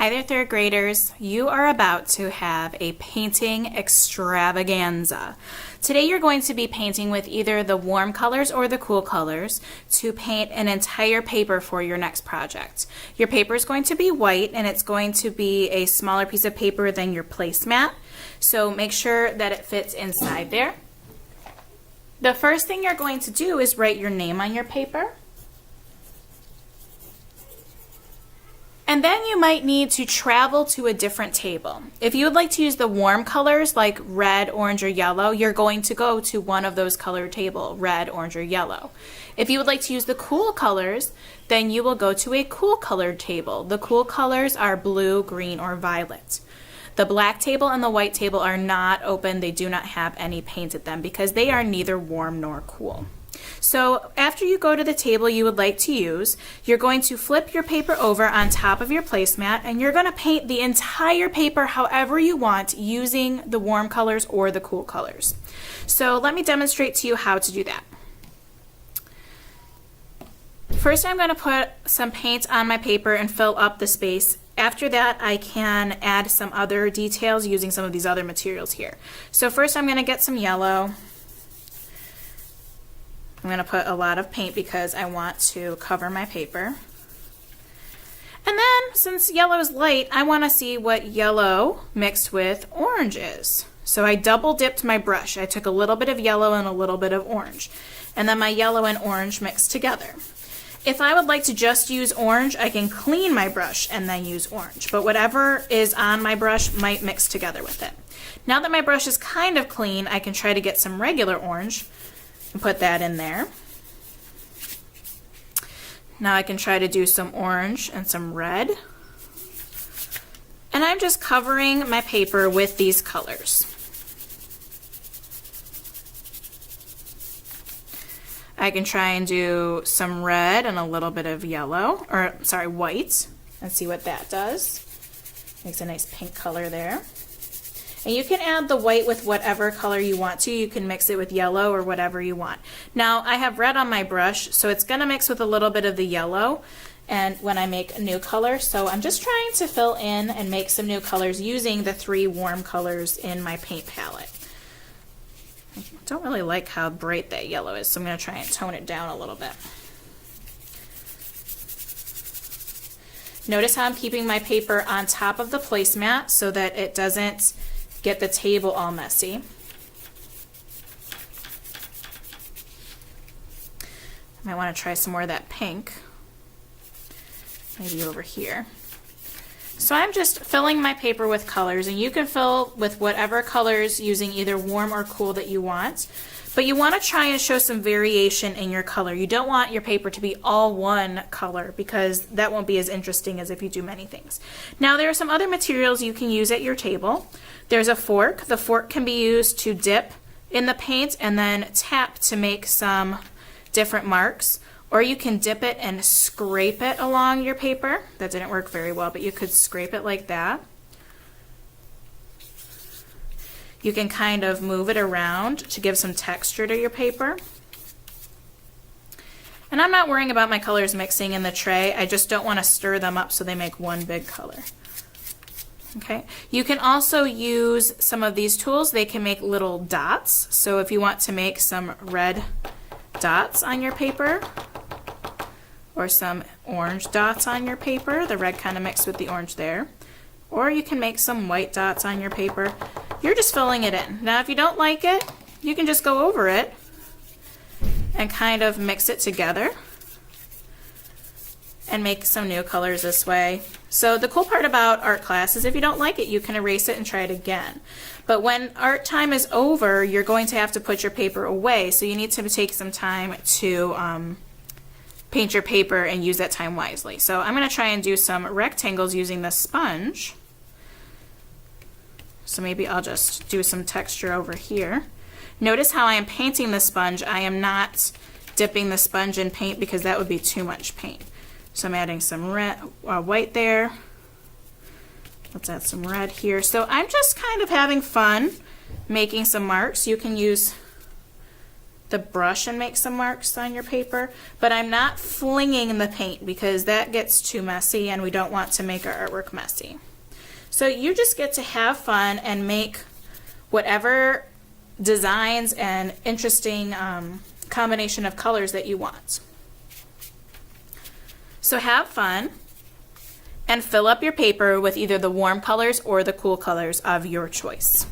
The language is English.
Hi there, third graders. You are about to have a painting extravaganza. Today you're going to be painting with either the warm colors or the cool colors to paint an entire paper for your next project. Your paper is going to be white and it's going to be a smaller piece of paper than your placemat, so make sure that it fits inside there. The first thing you're going to do is write your name on your paper. And then you might need to travel to a different table. If you would like to use the warm colors like red, orange, or yellow, you're going to go to one of those color tables, red, orange, or yellow. If you would like to use the cool colors, then you will go to a cool colored table. The cool colors are blue, green, or violet. The black table and the white table are not open. They do not have any paint at them because they are neither warm nor cool. So after you go to the table you would like to use, you're going to flip your paper over on top of your placemat and you're going to paint the entire paper however you want using the warm colors or the cool colors. So let me demonstrate to you how to do that. First I'm going to put some paint on my paper and fill up the space. After that I can add some other details using some of these other materials here. So first I'm going to get some yellow. I'm going to put a lot of paint because I want to cover my paper. And then, since yellow is light, I want to see what yellow mixed with orange is. So I double dipped my brush. I took a little bit of yellow and a little bit of orange. And then my yellow and orange mixed together. If I would like to just use orange, I can clean my brush and then use orange. But whatever is on my brush might mix together with it. Now that my brush is kind of clean, I can try to get some regular orange and put that in there. Now I can try to do some orange and some red. And I'm just covering my paper with these colors. I can try and do some red and a little bit of yellow, or sorry, white, and see what that does. Makes a nice pink color there. And you can add the white with whatever color you want to. You can mix it with yellow or whatever you want. Now I have red on my brush, so it's going to mix with a little bit of the yellow and when I make a new color. So I'm just trying to fill in and make some new colors using the three warm colors in my paint palette. I don't really like how bright that yellow is, so I'm going to try and tone it down a little bit. Notice how I'm keeping my paper on top of the placemat so that it doesn't get the table all messy. I might want to try some more of that pink, maybe over here. So I'm just filling my paper with colors, and you can fill with whatever colors using either warm or cool that you want. But you want to try and show some variation in your color. You don't want your paper to be all one color because that won't be as interesting as if you do many things. Now there are some other materials you can use at your table. There's a fork. The fork can be used to dip in the paint and then tap to make some different marks. Or you can dip it and scrape it along your paper. That didn't work very well, but you could scrape it like that. You can kind of move it around to give some texture to your paper. And I'm not worrying about my colors mixing in the tray. I just don't want to stir them up so they make one big color. Okay. You can also use some of these tools. They can make little dots. So if you want to make some red dots on your paper or some orange dots on your paper, the red kind of mixed with the orange there. Or you can make some white dots on your paper. You're just filling it in. Now if you don't like it, you can just go over it and kind of mix it together and make some new colors this way. So the cool part about art class is if you don't like it, you can erase it and try it again. But when art time is over, you're going to have to put your paper away, so you need to take some time to paint your paper and use that time wisely. So I'm going to try and do some rectangles using the sponge. So maybe I'll just do some texture over here. Notice how I am painting the sponge. I am not dipping the sponge in paint because that would be too much paint. So I'm adding some red, white there. Let's add some red here. So I'm just kind of having fun making some marks. You can use the brush and make some marks on your paper, but I'm not flinging the paint because that gets too messy and we don't want to make our artwork messy. So you just get to have fun and make whatever designs and interesting combination of colors that you want. So have fun and fill up your paper with either the warm colors or the cool colors of your choice.